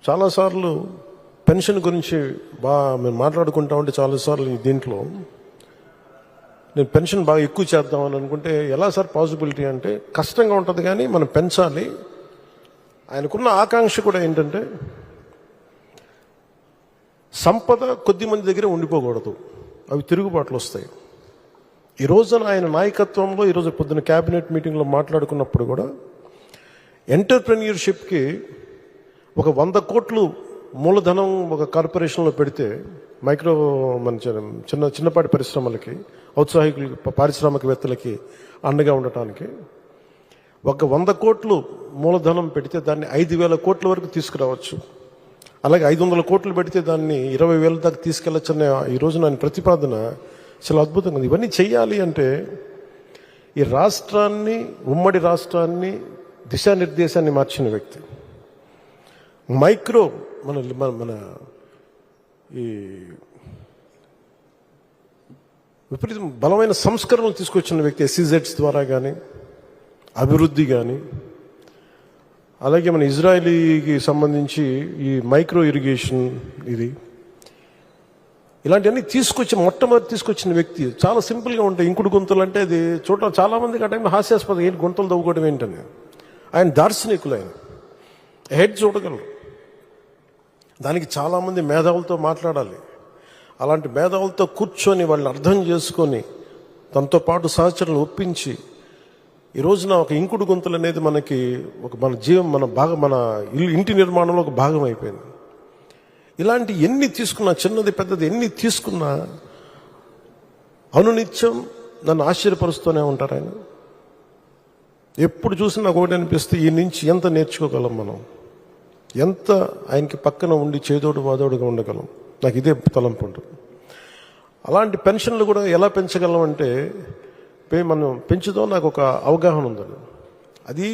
చాలాసార్లు పెన్షన్ గురించి మేము మాట్లాడుకుంటా ఉంటే చాలాసార్లు దీంట్లో నేను పెన్షన్ బాగా ఎక్కువ చేద్దామని అనుకుంటే ఎలా సార్ పాసిబిలిటీ అంటే కష్టంగా ఉంటుంది, కానీ మనం పెంచాలి. ఆయనకున్న ఆకాంక్ష కూడా ఏంటంటే సంపద కొద్ది మంది దగ్గర ఉండిపోకూడదు, అవి తిరుగుబాట్లు వస్తాయి. ఈ రోజున ఆయన నాయకత్వంలో ఈరోజు పొద్దున క్యాబినెట్ మీటింగ్లో మాట్లాడుకున్నప్పుడు కూడా ఎంటర్ప్రెన్యూర్షిప్కి ఒక 100 కోట్లు మూలధనం ఒక కార్పొరేషన్లో పెడితే మైక్రో మన చిన్నపాటి పరిశ్రమలకి, ఔత్సాహికులకి, పారిశ్రామికవేత్తలకి అండగా ఉండటానికి ఒక 100 కోట్లు మూలధనం పెడితే దాన్ని 5,000 కోట్ల వరకు తీసుకురావచ్చు. అలాగే 500 కోట్లు పెడితే దాన్ని 20,000 దాకా తీసుకెళ్లొచ్చనే ఈ రోజు నా ప్రతిపాదన చాలా అద్భుతంగా ఉంది. ఇవన్నీ చెయ్యాలి అంటే ఈ రాష్ట్రాన్ని, ఉమ్మడి రాష్ట్రాన్ని దిశానిర్దేశాన్ని మార్చిన వ్యక్తి, మైక్రో మన ఈ విపరీతం బలమైన సంస్కరణలు తీసుకొచ్చిన వ్యక్తి, SEZs ద్వారా కానీ అభివృద్ధి కానీ, అలాగే మన ఇజ్రాయలీకి సంబంధించి ఈ మైక్రో ఇరిగేషన్ ఇలాంటివన్నీ మొట్టమొదటి తీసుకొచ్చిన వ్యక్తి. చాలా సింపుల్గా ఉంటాయి. ఇంకుడు గుంతలు అంటే అది చూడటం చాలా మందికి ఆ టైంలో హాస్యాస్పదం, ఏంటి గుంతలు తవ్వుకోవడం ఏంటని. ఆయన దార్శనికులు, ఆయన హెడ్ చూడగలరు. దానికి చాలామంది మేధావులతో మాట్లాడాలి. అలాంటి మేధావులతో కూర్చొని వాళ్ళని అర్థం చేసుకొని తనతో పాటు సహచరులను ఒప్పించి ఈ రోజున ఒక ఇంకుడు గుంతలు అనేది మనకి ఒక మన ఇంటి నిర్మాణంలో ఒక భాగం అయిపోయింది. ఇలాంటి ఎన్ని తీసుకున్నా, చిన్నది పెద్దది ఎన్ని తీసుకున్నా అనునిత్యం నన్ను ఆశ్చర్యపరుస్తూనే ఉంటారు ఆయన. ఎప్పుడు చూసినా నాకు ఒకటి అనిపిస్తే ఈ నుంచి ఎంత నేర్చుకోగలం మనం, ఎంత ఆయనకి పక్కన ఉండి చేదోడు వాదోడుగా ఉండగలం. నాకు ఇదే తలంపు ఉంటుంది. అలాంటి పెన్షన్లు కూడా ఎలా పెంచగలం అంటే మనం పెంచుదాం, నాకు ఒక అవగాహన ఉందని. అది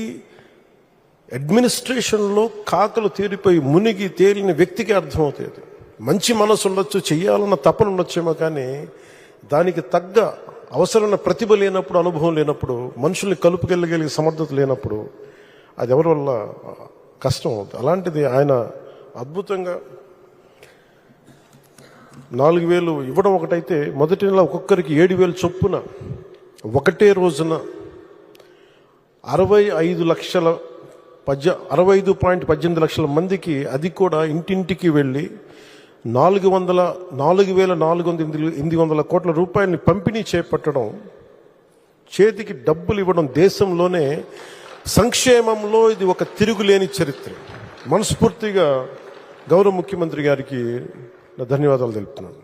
అడ్మినిస్ట్రేషన్లో కాకలు తీరిపోయి మునిగి తేలిన వ్యక్తికి అర్థమవుతుంది. మంచి మనసు ఉండొచ్చు, చెయ్యాలన్న తపన ఉండొచ్చేమో, కానీ దానికి తగ్గ అవసరమైన ప్రతిభ లేనప్పుడు, అనుభవం లేనప్పుడు, మనుషుల్ని కలుపుకెళ్ళగలిగే సమర్థత లేనప్పుడు అది ఎవరి వల్ల కష్టం అవుతుంది. అలాంటిది ఆయన అద్భుతంగా 4,000 ఇవ్వడం ఒకటైతే, మొదటి నెల ఒక్కొక్కరికి 7,000 చొప్పున ఒకటే రోజున 65.18 లక్షల మందికి, అది కూడా ఇంటింటికి వెళ్ళి 4,400 కోట్ల రూపాయలని పంపిణీ చేపట్టడం, చేతికి డబ్బులు ఇవ్వడం, దేశంలోనే సంక్షేమంలో ఇది ఒక తిరుగులేని చరిత్ర. మనస్ఫూర్తిగా గౌరవ ముఖ్యమంత్రి గారికి నా ధన్యవాదాలు తెలుపుతున్నాను.